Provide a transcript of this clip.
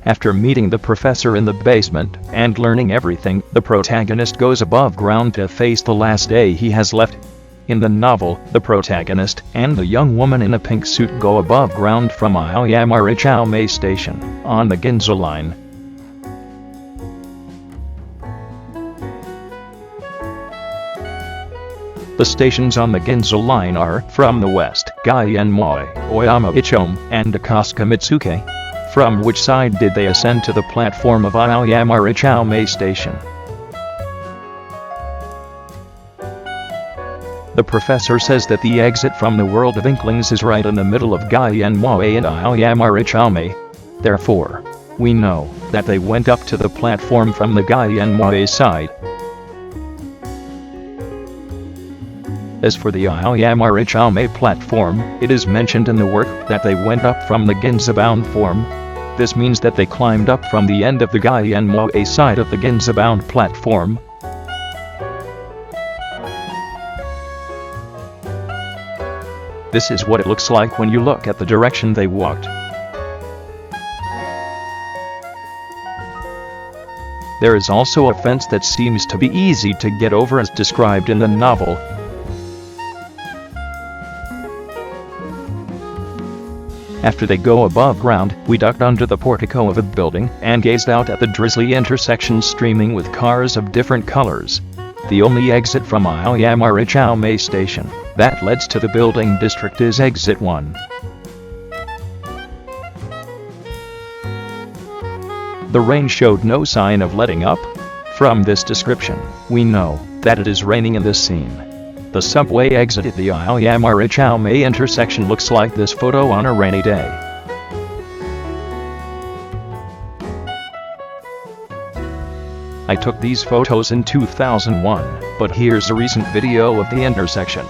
After meeting the professor in the basement and learning everything, the protagonist goes above ground to face the last day he has left. In the novel, the protagonist and the young woman in a pink suit go above ground from Aoyamari Station on the Ginza line. The stations on the Ginza line are, from the west, Gaienmoi, Oyama Ichome, and Akaska Mitsuke. From which side did they ascend to the platform of Aoyamari Station? The professor says that the exit from the world of Inklings is right in the middle of Gaienmoi and Aoyamari. Therefore, we know that they went up to the platform from the Gaienmoi side. As for the Aoyamari platform, it is mentioned in the work that they went up from the Ginza-bound form. This means that they climbed up from the end of the Gaienmoi side of the Ginza-bound platform. This is what it looks like when you look at the direction they walked. There is also a fence that seems to be easy to get over as described in the novel. After they go above ground, we ducked under the portico of a building and gazed out at the drizzly intersection streaming with cars of different colors. The only exit from Aoyamari Station that leads to the building district is exit 1. The rain showed no sign of letting up. From this description, we know that it is raining in this scene. The subway exit at the Aoyamari intersection looks like this photo on a rainy day. I took these photos in 2001, but here's a recent video of the intersection.